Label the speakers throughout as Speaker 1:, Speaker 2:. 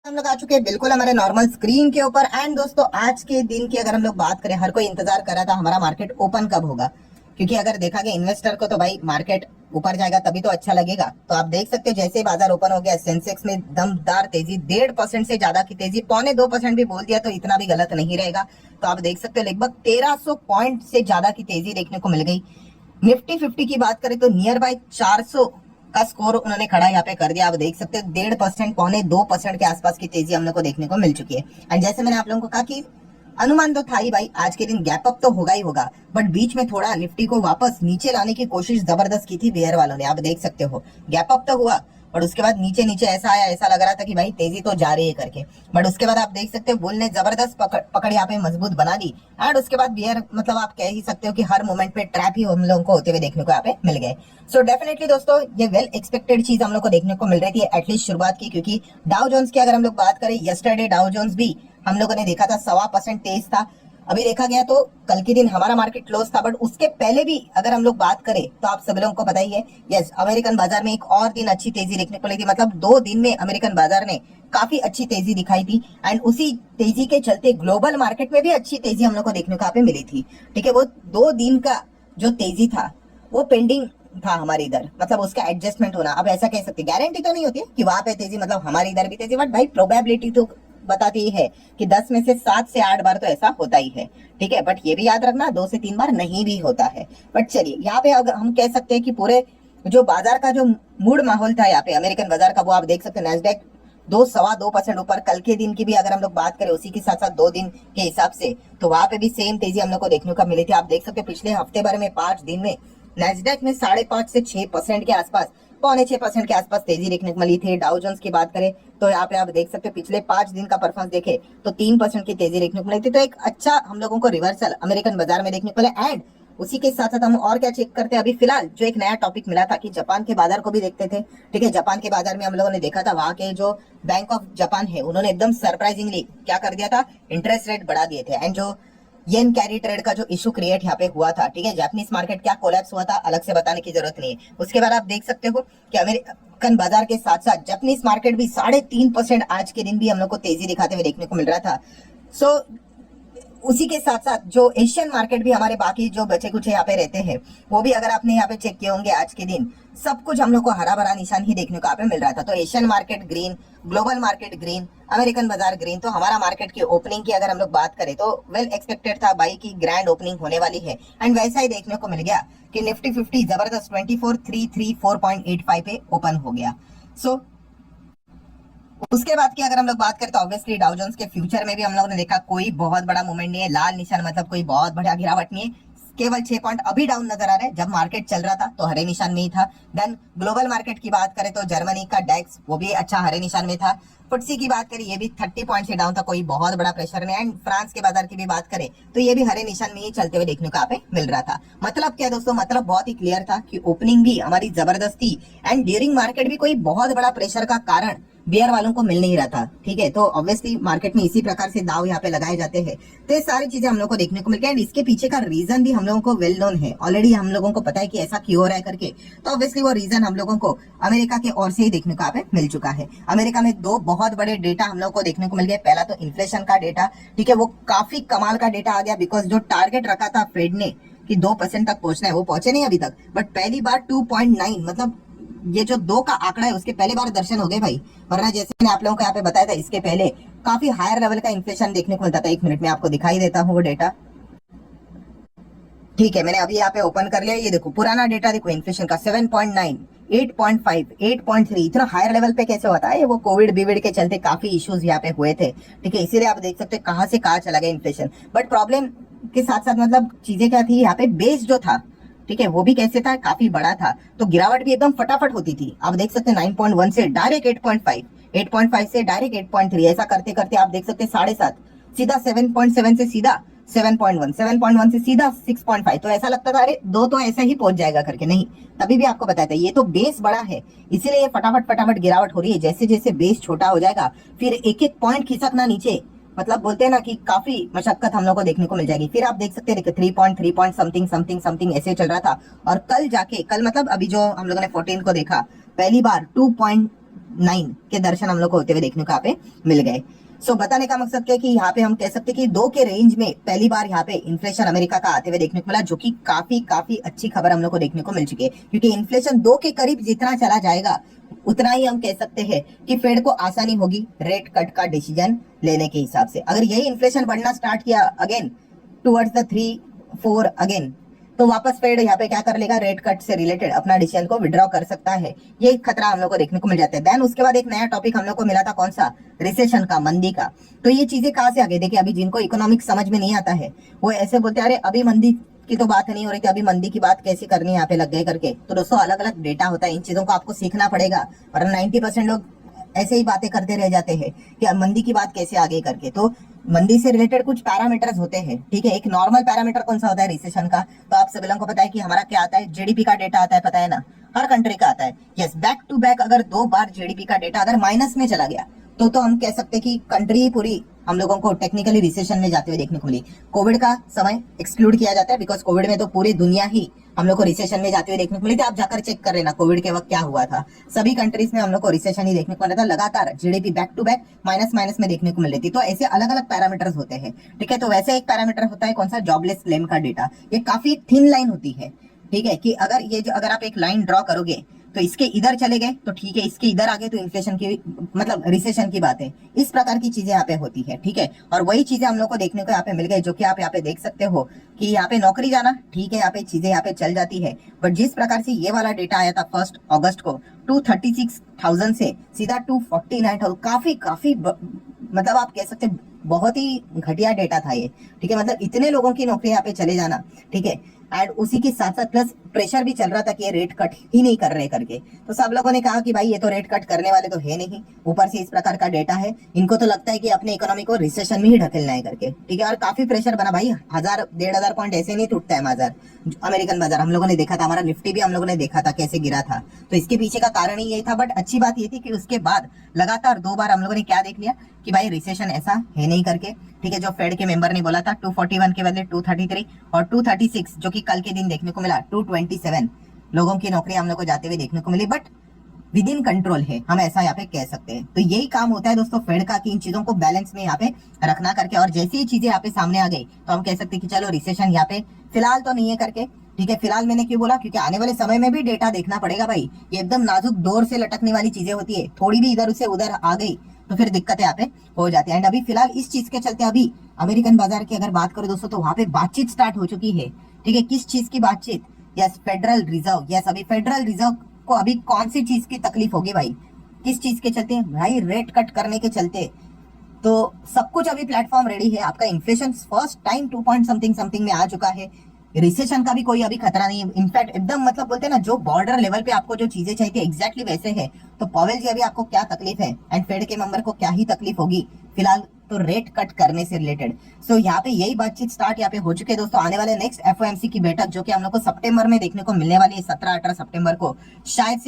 Speaker 1: हम लोग आ चुके हैं बिल्कुल हमारे नॉर्मल स्क्रीन के ऊपर। एंड दोस्तों आज के दिन की अगर हम लोग बात करें, हर कोई इंतजार कर रहा था हमारा मार्केट ओपन कब होगा, क्योंकि अगर देखा गया इन्वेस्टर को तो भाई मार्केट ऊपर जाएगा तभी तो अच्छा लगेगा। तो आप देख सकते हो जैसे ही बाजार ओपन हो गया, सेंसेक्स में दमदार तेजी, 1.5% से ज्यादा की तेजी, 0.25% भी बोल दिया तो इतना भी गलत नहीं रहेगा। तो आप देख सकते हो लगभग 1300 पॉइंट से ज्यादा की तेजी देखने को मिल गई। निफ्टी 50 की बात करें तो नियर बाय 400 का स्कोर उन्होंने खड़ा यहाँ पे कर दिया। आप देख सकते हो 1.5%, 0.25% के आसपास की तेजी हम लोग को देखने को मिल चुकी है। एंड जैसे मैंने आप लोगों को कहा कि अनुमान तो था ही भाई, आज के दिन गैप अप तो होगा ही होगा, बट बीच में थोड़ा निफ्टी को वापस नीचे लाने की कोशिश जबरदस्त की थी बेयर वालों ने। आप देख सकते हो गैप अप तो हुआ, बट उसके बाद नीचे नीचे ऐसा आया, ऐसा लग रहा था कि भाई तेजी तो जा रही है करके। बट उसके बाद आप देख सकते हो बुल ने जबरदस्त पकड़ यहाँ पे मजबूत बना दी। एंड उसके बाद बियर मतलब आप कह ही सकते हो कि हर मोमेंट पे ट्रैप ही हम लोगों को होते हुए देखने को यहाँ पे मिल गए। सो डेफिनेटली दोस्तों ये वेल एक्सपेक्टेड चीज हम लोग को देखने को मिल रही थी एटलीस्ट शुरुआत की, क्योंकि डाउ जोन्स की अगर हम लोग बात करें, यस्टरडे डाउ जोन्स भी हम लोगों ने देखा था 1.25% तेज था। अभी देखा गया तो कल के दिन हमारा मार्केट क्लोज था, बट उसके पहले भी अगर हम लोग बात करें तो आप सभी लोगों को पता ही है, यस अमेरिकन बाजार में एक और दिन अच्छी तेजी देखने को मिली थी। मतलब 2 दिन में अमेरिकन बाजार ने काफी अच्छी तेजी दिखाई थी। एंड उसी तेजी के चलते ग्लोबल मार्केट में भी अच्छी तेजी हम लोग को देखने को यहाँ पे मिली थी। ठीक है, वो 2 दिन का जो तेजी था वो पेंडिंग था हमारे इधर, मतलब उसका एडजस्टमेंट होना। अब ऐसा कह सकते, गारंटी तो नहीं होती है कि वहां पे तेजी मतलब हमारे इधर भी तेजी, बट भाई प्रोबेबिलिटी तो बताती है कि 10 में से 7 से 8 बार तो ऐसा होता ही है। ठीक है, बट ये भी याद रखना 2 से 3 बार नहीं भी होता है। बट चलिए यहाँ पे अगर हम कह सकते हैं कि पूरे जो बाजार का जो मूड माहौल था यहाँ पे अमेरिकन बाजार का, वो आप देख सकते हैं नेस्डेक 2.25% ऊपर। कल के दिन की भी अगर हम लोग बात करें उसी के साथ साथ 2 दिन के हिसाब से, तो वहां पे भी सेम तेजी हम लोग को देखने को मिली थी। आप देख सकते हैं पिछले हफ्ते भर में 5 दिन में नेस्डेक में 5.5 से 6% के आसपास, 0.6% के आसपास तेजी देखने को मिली थी। डाउ जोन्स की बात करें तो यहाँ पे आप देख सकते हैं पिछले 5 दिन का परफॉर्मेंस देखे तो 3% की तेजी देखने को मिली थी। तो एक अच्छा हम लोगों को रिवर्सल अमेरिकन बाजार में देखने को मिला। एंड उसी के साथ साथ हम और क्या चेक करते हैं, अभी फिलहाल जो एक नया टॉपिक मिला था कि जापान के बाजार को भी देखते थे। ठीक है, जापान के बाजार में हम लोगों ने देखा था वहां के जो बैंक ऑफ जापान है उन्होंने एकदम सरप्राइजिंगली क्या कर दिया था, इंटरेस्ट रेट बढ़ा दिए थे। एंड जो येन कैरी ट्रेड का जो इशू क्रिएट यहाँ पे हुआ था, ठीक है, जापानीज मार्केट क्या कोलैप्स हुआ था अलग से बताने की जरूरत नहीं है। उसके बाद आप देख सकते हो कि अमेरिकन बाजार के साथ साथ जापानीज मार्केट भी 3.5% आज के दिन भी हम लोग को तेजी दिखाते हुए देखने को मिल रहा था। सो उसी के साथ साथ जो एशियन मार्केट भी हमारे बाकी जो बचे कुछ यहाँ पे रहते हैं, वो भी अगर आपने यहाँ पे चेक किए होंगे आज के दिन सब कुछ हम लोग को हरा भरा निशान ही देखने को यहाँ पे मिल रहा था। तो Asian market green, global market green, American बाजार ग्रीन। तो हमारा मार्केट की ओपनिंग की अगर हम लोग बात करें तो वेल एक्सपेक्टेड था भाई की ग्रैंड ओपनिंग होने वाली है। एंड वैसा ही देखने को मिल गया कि निफ्टी 50 जबरदस्त 24,334.85 पे ओपन हो गया। सो उसके बाद की अगर हम लोग बात करें तो ऑब्वियसली डाउ जोन्स के फ्यूचर में भी हम लोगों ने देखा कोई बहुत बड़ा मूवमेंट नहीं है, लाल निशान मतलब कोई बहुत बड़ा गिरावट नहीं है, केवल 6 पॉइंट अभी डाउन नजर आ रहे हैं। जब मार्केट चल रहा था तो हरे निशान में ही था। देन ग्लोबल मार्केट की बात करें तो जर्मनी का डेक्स वो भी अच्छा हरे निशान में था। फुटसी की बात करें ये भी 30 पॉइंट से डाउन था, कोई बहुत बड़ा प्रेशर नहीं। एंड फ्रांस के बाजार की भी बात करें तो ये भी हरे निशान में ही चलते हुए देखने को यहाँ पे मिल रहा था। मतलब क्या दोस्तों, मतलब बहुत ही क्लियर था कि ओपनिंग भी हमारी जबरदस्ती एंड ड्यूरिंग मार्केट भी कोई बहुत बड़ा प्रेशर का कारण बियर वालों को मिल नहीं रहा था। ठीक है, तो ऑब्वियसली मार्केट में इसी प्रकार से दाव यहाँ पे लगाए जाते हैं। तो ये सारी चीजें हम लोग को देखने को मिल गई। एंड इसके पीछे का रीजन भी हम लोगों को वेल नोन है, ऑलरेडी हम लोगों को पता है कि ऐसा क्यों हो रहा है करके। तो ऑब्वियसली वो रीजन हम लोगों को अमेरिका के ओर से ही देखने को यहाँ पे मिल चुका है। अमेरिका में 2 बहुत बड़े डेटा हम लोग को देखने को मिल गया। पहला तो इन्फ्लेशन का डेटा, ठीक है, वो काफी कमाल का डेटा आ गया, बिकॉज जो टारगेट रखा था फेड ने कि 2% तक पहुंचना है वो पहुंचे नहीं अभी तक, बट पहली बार 2.9 मतलब ये जो 2 का आंकड़ा है उसके पहले बार दर्शन हो गए भाई। वरना जैसे मैंने आप लोगों को यहाँ पे बताया था इसके पहले काफी हायर लेवल का इन्फ्लेशन देखने को मिलता था। 1 मिनट में आपको दिखाई देता हूँ वो डेटा। ठीक है, मैंने अभी यहाँ पे ओपन कर लिया, ये देखो पुराना डेटा देखो इन्फ्लेशन का 7.9, 8.5, 8.3 इतना हायर लेवल पे कैसे होता है। वो कोविड बीविड के चलते काफी इश्यूज यहाँ पे हुए थे। ठीक है, इसीलिए आप देख सकते हैं कहाँ से कहाँ चला गया इन्फ्लेशन। बट प्रॉब्लम के साथ साथ मतलब चीजें क्या थी यहाँ पे, बेस जो था, ठीक है, वो भी कैसे था, काफी बड़ा था। तो गिरावट भी एकदम फटाफट होती थी। आप देख सकते हैं 9.1 से डायरेक्ट 8.5, 8.5 से डायरेक्ट 8.3, ऐसा करते करते आप देख सकते हैं 7.5 सीधा 7.7 से सीधा 7.1, 7.1 से सीधा 6.5। तो ऐसा लगता था अरे 2 तो ऐसा ही पहुंच जाएगा करके, नहीं, तभी भी आपको बताया था ये तो बेस बड़ा है, इसीलिए ये फटाफट फटाफट गिरावट हो रही है। जैसे जैसे बेस छोटा हो जाएगा फिर एक एक पॉइंट खिसकना नीचे, मतलब बोलते हैं ना कि काफी मशक्कत हम लोग को देखने को मिल जाएगी। फिर आप देख सकते हैं 3 पॉइंट समथिंग समथिंग समथिंग ऐसे चल रहा था। और कल जाके, कल मतलब अभी जो हम लोगों ने 14 को देखा, पहली बार 9 के दर्शन हम लोग को होते हुए देखने को यहाँ पे मिल गए। सो बताने का मकसद क्या है कि यहाँ पे हम कह सकते हैं कि 2 के रेंज में पहली बार यहाँ पे इन्फ्लेशन अमेरिका का आते हुए देखने को मिला, जो कि काफी काफी अच्छी खबर हम लोग को देखने को मिल चुकी है, क्योंकि इन्फ्लेशन 2 के करीब जितना चला जाएगा उतना ही हम कह सकते हैं कि फेड को आसानी होगी रेट कट का डिसीजन लेने के हिसाब से। अगर यही इन्फ्लेशन बढ़ना स्टार्ट किया अगेन टुवर्ड्स द 3-4 अगेन, तो वापस फेड यहाँ पे क्या कर लेगा, रेट कट से रिलेटेड अपना डिसीजन को विड्रॉ कर सकता है। ये खतरा हम लोग को देखने को मिल जाता है। देन उसके बाद एक नया टॉपिक हम लोग को मिला था, कौन सा, रिसेशन का, मंदी का। तो ये चीजें कहाँ से आ गई, देखिए अभी जिनको इकोनॉमिक्स समझ में नहीं आता है वो ऐसे बोलते हैं अरे अभी मंदी की तो बात नहीं हो रही थी, अभी मंदी की बात कैसी करनी है यहाँ पे लग गए करके। तो दोस्तों अलग अलग डेटा होता है, इन चीजों को आपको सीखना पड़ेगा। और 90% लोग ऐसे ही बातें करते रह जाते हैं कि मंदी की बात कैसे आगे करके। तो मंदी से रिलेटेड कुछ पैरामीटर्स होते हैं, ठीक है। एक नॉर्मल पैरामीटर कौन सा होता है रिसेशन का, तो आप सभी लोगों को पता है कि हमारा क्या आता है, जीडीपी का डेटा आता है, पता है ना, हर कंट्री का आता है। यस, बैक टू बैक अगर 2 बार जीडीपी का डेटा अगर माइनस में चला गया तो हम कह सकते हैं कि कंट्री पूरी हम लोगों को टेक्निकली रिसेशन में जाते हुए देखने को मिली। कोविड का समय एक्सक्लूड किया जाता है, बिकॉज कोविड में तो पूरी दुनिया ही हम लोग को रिसेशन में जाते हुए देखने को मिली थी। आप जाकर चेक कर लेना कोविड के वक्त क्या हुआ था, सभी कंट्रीज में हम लोग को रिसेशन ही देखने को मिला था, लगातार GDP back to back minus minus में देखने को मिल रही थी। तो ऐसे अलग अलग पैरामीटर्स होते हैं, ठीक है। तो वैसे एक पैरामीटर होता है कौन सा, जॉबलेस क्लेम का डेटा। ये काफी थिन लाइन होती है, ठीक है, कि अगर आप एक लाइन ड्रॉ करोगे तो इसके इधर चले गए तो ठीक है, इसके इधर आगे तो इन्फ्लेशन की मतलब रिसेशन की बात है। इस प्रकार की चीजें यहाँ पे होती है, ठीक है। और वही चीजें हम लोग को देखने को यहाँ पे मिल गई, जो कि आप यहाँ पे देख सकते हो कि यहाँ पे नौकरी जाना, ठीक है, यहाँ पे चीजें यहाँ पे चल जाती है। बट जिस प्रकार से ये वाला डेटा आया था 1 अगस्त को 236,000 से सीधा 249,000, काफी मतलब आप कह सकते बहुत ही घटिया डेटा था ये, ठीक है। मतलब इतने लोगों की नौकरी यहाँ पे चले जाना, ठीक है। एंड उसी के साथ साथ प्लस प्रेशर भी चल रहा था कि ये रेट कट ही नहीं कर रहे करके। तो सब लोगों ने कहा कि भाई ये तो रेट कट करने वाले तो है नहीं, ऊपर से इस प्रकार का डेटा है, इनको तो लगता है कि अपने इकोनॉमी को रिसेशन में ही ढकेलना है करके, ठीक है। और काफी प्रेशर बना भाई, 1000-1500 पॉइंट ऐसे नहीं टूटता है बाजार, अमेरिकन बाजार हम लोगों ने देखा था, हमारा निफ्टी भी हम लोगों ने देखा था कैसे गिरा था। तो इसके पीछे का कारण ही यही था। बट अच्छी बात ये थी कि उसके बाद लगातार 2 बार हम लोगों ने क्या देख लिया कि भाई रिसेशन ऐसा है नहीं करके, ठीक है। जो फेड के मेंबर ने बोला था 241 के बदले 233 और 236 जो कि कल के दिन देखने को मिला 227 लोगों की नौकरी हम लोग को जाते हुए देखने को मिली। बट विद इन कंट्रोल है, हम ऐसा यहाँ पे कह सकते हैं। तो यही काम होता है दोस्तों फेड का, कि इन चीजों को बैलेंस में यहाँ पे रखना करके। और जैसी ही चीजें यहाँ पे सामने आ गई तो हम कह सकते हैं कि चलो रिसेशन यहाँ पे फिलहाल तो नहीं है करके, ठीक है। फिलहाल मैंने क्यों बोला, क्योंकि आने वाले समय में भी डेटा देखना पड़ेगा भाई। ये एकदम नाजुक डोर से लटकने वाली चीजें होती है, थोड़ी भी इधर से उधर आ गई तो फिर दिक्कत यहाँ पे हो जाती है। एंड अभी फिलहाल इस चीज के चलते अभी अमेरिकन बाजार की अगर बात करो दोस्तों, तो वहां पे बातचीत स्टार्ट हो चुकी है, ठीक है। किस चीज की बातचीत, यस, फेडरल रिजर्व। यस, अभी फेडरल रिजर्व को अभी कौन सी चीज की तकलीफ होगी भाई, किस चीज के चलते भाई, रेट कट करने के चलते। तो सब कुछ अभी प्लेटफॉर्म रेडी है, आपका inflation first time 2 point something में आ चुका है, रिसेशन का भी कोई अभी खतरा नहीं है। इनफैक्ट एकदम मतलब बोलते हैं ना, जो बॉर्डर लेवल पे आपको जो चीजें चाहिए एग्जैक्टली वैसे है। तो पॉवेल जी अभी आपको क्या तकलीफ है एंड फेड के मेंबर को क्या ही तकलीफ होगी फिलहाल, तो रेट कट करने से रिलेटेड। सो यहाँ पे यही बातचीत स्टार्ट यहाँ पे हो चुके हैं दोस्तों। आने वाले नेक्स्ट एफओएमसी की बैठक जो कि हम लोग को सितंबर में देखने को मिलने वाली है, 17-18 सितंबर को, शायद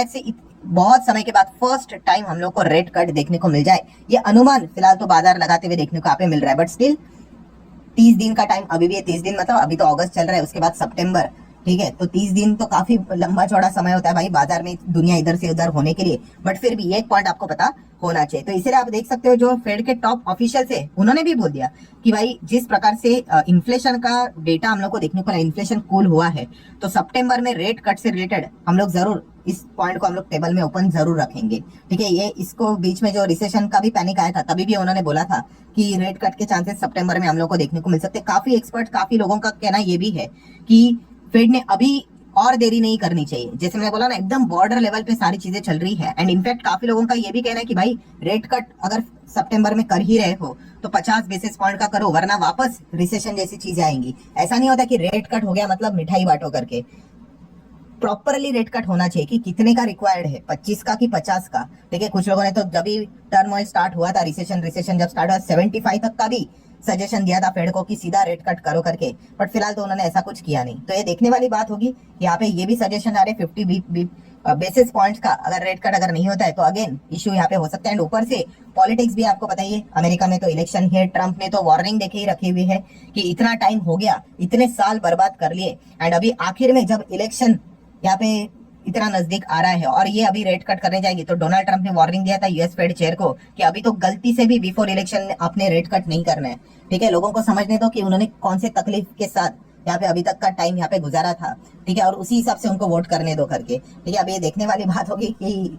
Speaker 1: से बहुत समय के बाद फर्स्ट टाइम हम लोग को रेट कट देखने को मिल जाए। ये अनुमान फिलहाल तो बाजार लगाते हुए देखने को यहाँ पे मिल रहा है। बट स्टिल 30 दिन का टाइम अभी भी है। 30 दिन मतलब अभी तो अगस्त चल रहा है, उसके बाद सितंबर, ठीक है। तो 30 दिन तो काफी लंबा चौड़ा समय होता है भाई बाजार में दुनिया इधर से उधर होने के लिए। बट फिर भी एक पॉइंट आपको पता होना चाहिए। तो इसीलिए आप देख सकते हो जो फेड के टॉप ऑफिशियल है उन्होंने भी बोल दिया कि भाई जिस प्रकार से इन्फ्लेशन का डेटा हम लोग को देखने को, इन्फ्लेशन कूल हुआ है, तो सितंबर में रेट कट से रिलेटेड हम लोग जरूर इस पॉइंट को हम लोग टेबल में ओपन जरूर रखेंगे, ठीक है। ये इसको बीच में जो रिसेशन का भी पैनिक आया था तभी भी उन्होंने बोला था कि रेट कट के चांसेस सितंबर में हम लोग को देखने को मिल सकते हैं। काफी एक्सपर्ट, काफी लोगों का कहना ये भी है कि फेड ने अभी और देरी नहीं करनी चाहिए। जैसे मैंने बोला ना, एकदम बॉर्डर लेवल पे सारी चीजें चल रही है। एंड इनफैक्ट काफी लोगों का ये भी कहना है कि भाई रेट कट अगर सितंबर में कर ही रहे हो तो 50 बेसिस पॉइंट का करो, वरना वापस रिसेशन जैसी चीजें आएंगी। ऐसा नहीं होता कि रेट कट हो गया मतलब मिठाई बांटो करके। प्रॉपरली रेट कट होना चाहिए कि कितने का रिक्वायर्ड है, 25 का कि 50 का, ठीक है। कुछ लोगों ने तो जब भी टर्मोइल स्टार्ट हुआ था, रिसेशन जब स्टार्ट हुआ 75 तक का भी सजेशन दिया था फेड को कि सीधा रेट कट करो करके। बट फिलहाल तो उन्होंने ऐसा कुछ किया नहीं। तो ये देखने वाली बात होगी। यहाँ पे ये भी सजेशन आ रहे 50 बेसिस पॉइंट्स का अगर रेट कट अगर नहीं होता है तो अगेन इश्यू यहाँ पे हो सकता है। एंड ऊपर से पॉलिटिक्स भी आपको पता ही है, अमेरिका में तो इलेक्शन है, ट्रंप ने तो वार्निंग देके ही रखी हुई है कि इतना टाइम हो गया, इतने साल बर्बाद कर लिए, एंड अभी आखिर में जब इलेक्शन यहाँ पे इतना नजदीक आ रहा है और ये अभी रेट कट करने जाएगी, तो डोनाल्ड ट्रंप ने वार्निंग दिया था यूएस फेड चेयर को कि अभी तो गलती से भी बिफोर इलेक्शन आपने रेट कट नहीं करना है। ठीक है, लोगों को समझने दो कि उन्होंने कौन से तकलीफ के साथ यहाँ पे अभी तक का टाइम यहाँ पे गुजारा था। ठीक है, और उसी हिसाब से उनको वोट करने दो करके। ठीक है, अब ये देखने वाली बात होगी कि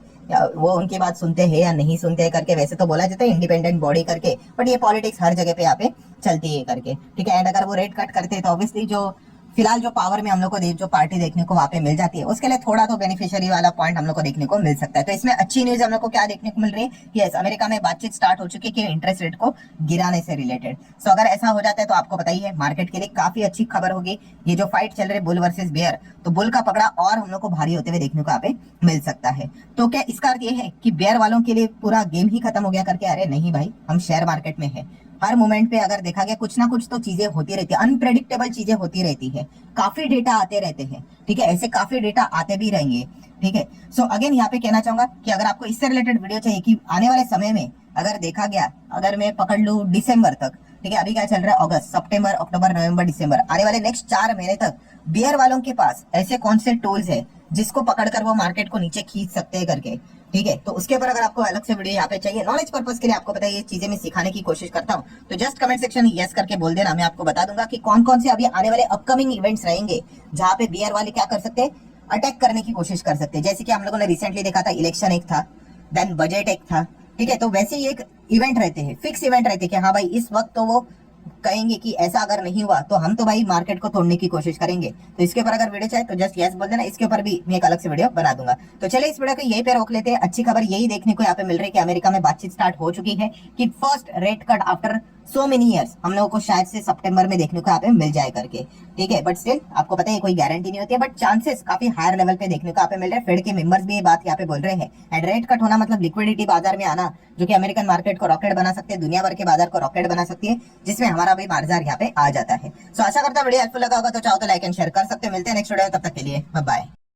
Speaker 1: वो उनकी बात सुनते हैं या नहीं सुनते हैं करके। वैसे तो बोला जाता है इंडिपेंडेंट बॉडी करके, बट ये पॉलिटिक्स हर जगह पे यहाँ पे चलती है करके। ठीक है, एंड अगर वो रेट कट करते हैं तो ऑब्वियसली जो फिलहाल जो पावर में हम लोग को जो पार्टी देखने को वहां पे मिल जाती है, उसके लिए थोड़ा तो बेनिफिशियरी वाला पॉइंट हम लोग को देखने को मिल सकता है। तो इसमें अच्छी न्यूज हम लोग को क्या देखने को मिल रही है, यस, अमेरिका में बातचीत स्टार्ट हो चुकी है कि इंटरेस्ट रेट को गिराने से रिलेटेड। सो अगर ऐसा हो जाता है तो आपको बताइए मार्केट के लिए काफी अच्छी खबर होगी। ये जो फाइट चल रही है बुल वर्सेस बेयर, तो बुल का पकड़ा और हम लोग को भारी होते हुए देखने को यहाँ पे मिल सकता है। तो क्या इसका अर्थ ये है कि बेयर वालों के लिए पूरा गेम ही खत्म हो गया करके? अरे नहीं भाई, हम शेयर मार्केट में है, हर मोमेंट पे अगर देखा गया कुछ ना कुछ तो चीजें होती रहती है, अनप्रेडिक्टेबल चीजें होती रहती है, काफी डेटा आते रहते हैं। ठीक है, ऐसे काफी डेटा आते भी रहेंगे। ठीक है, सो अगेन यहाँ पे कहना चाहूंगा कि अगर आपको इससे रिलेटेड वीडियो चाहिए कि आने वाले समय में अगर देखा गया, अगर मैं पकड़ लू दिसंबर तक, ठीक है, अभी क्या चल रहा है, अगस्त, सितंबर, अक्टूबर, नवंबर, दिसंबर, आने वाले नेक्स्ट 4 महीने तक बियर वालों के पास ऐसे कौन से टूल्स है जिसको पकड़कर वो मार्केट को नीचे खींच सकते हैं करके। ठीक है, तो उसके ऊपर अगर आपको अलग से वीडियो यहाँ पे चाहिए नॉलेज पर्पस के लिए, आपको पता है ये चीजें मैं सिखाने की कोशिश करता हूँ, तो जस्ट कमेंट सेक्शन में यस करके बोल देना, मैं आपको बता दूंगा कि कौन कौन से अभी आने वाले अपकमिंग इवेंट्स रहेंगे जहाँ पे बियर वाले क्या कर सकते हैं, अटैक करने की कोशिश कर सकते हैं। जैसे कि हम लोगों ने रिसेंटली देखा था, इलेक्शन एक था, देन बजट एक था। ठीक है, तो वैसे ही एक इवेंट रहते हैं, फिक्स इवेंट रहते हैं कि हाँ भाई इस वक्त तो वो कहेंगे कि ऐसा अगर नहीं हुआ तो हम तो भाई मार्केट को तोड़ने की कोशिश करेंगे। तो इसके ऊपर अगर वीडियो चाहे तो जस्ट यस बोल देना, इसके ऊपर भी मैं एक अलग से वीडियो बना दूंगा। तो चलिए इस वीडियो को यही पे रोक लेते हैं। अच्छी खबर यही देखने को यहाँ पे मिल रही है कि अमेरिका में बातचीत स्टार्ट हो चुकी है कि first rate cut after so many years हम लोगों को शायद से सितंबर में देखने को यहाँ पे मिल जाए करके। ठीक है, बट स्टिल आपको पता है कोई गारंटी नहीं होती है, बट चांसेस काफी हायर लेवल पे देखने को यहाँ पे मिल रहे हैं। फेड के मेंबर्स भी ये बात यहाँ पे बोल रहे हैं। एंड रेट कट होना मतलब लिक्विडिटी बाजार में आना, जो कि अमेरिकन मार्केट को रॉकेट बना सकते हैं, दुनिया भर के बाजार को रॉकेट बना सकती है, जिसमें हमारा भी बाजार यहाँ पे आ जाता है। सो आशा करता हूँ वीडियो हेल्पफुल लगा होगा, तो चाहो तो लाइक एंड शेयर कर सकते हो। मिलते हैं नेक्स्ट वीडियो, तब तक के लिए बाय बाय।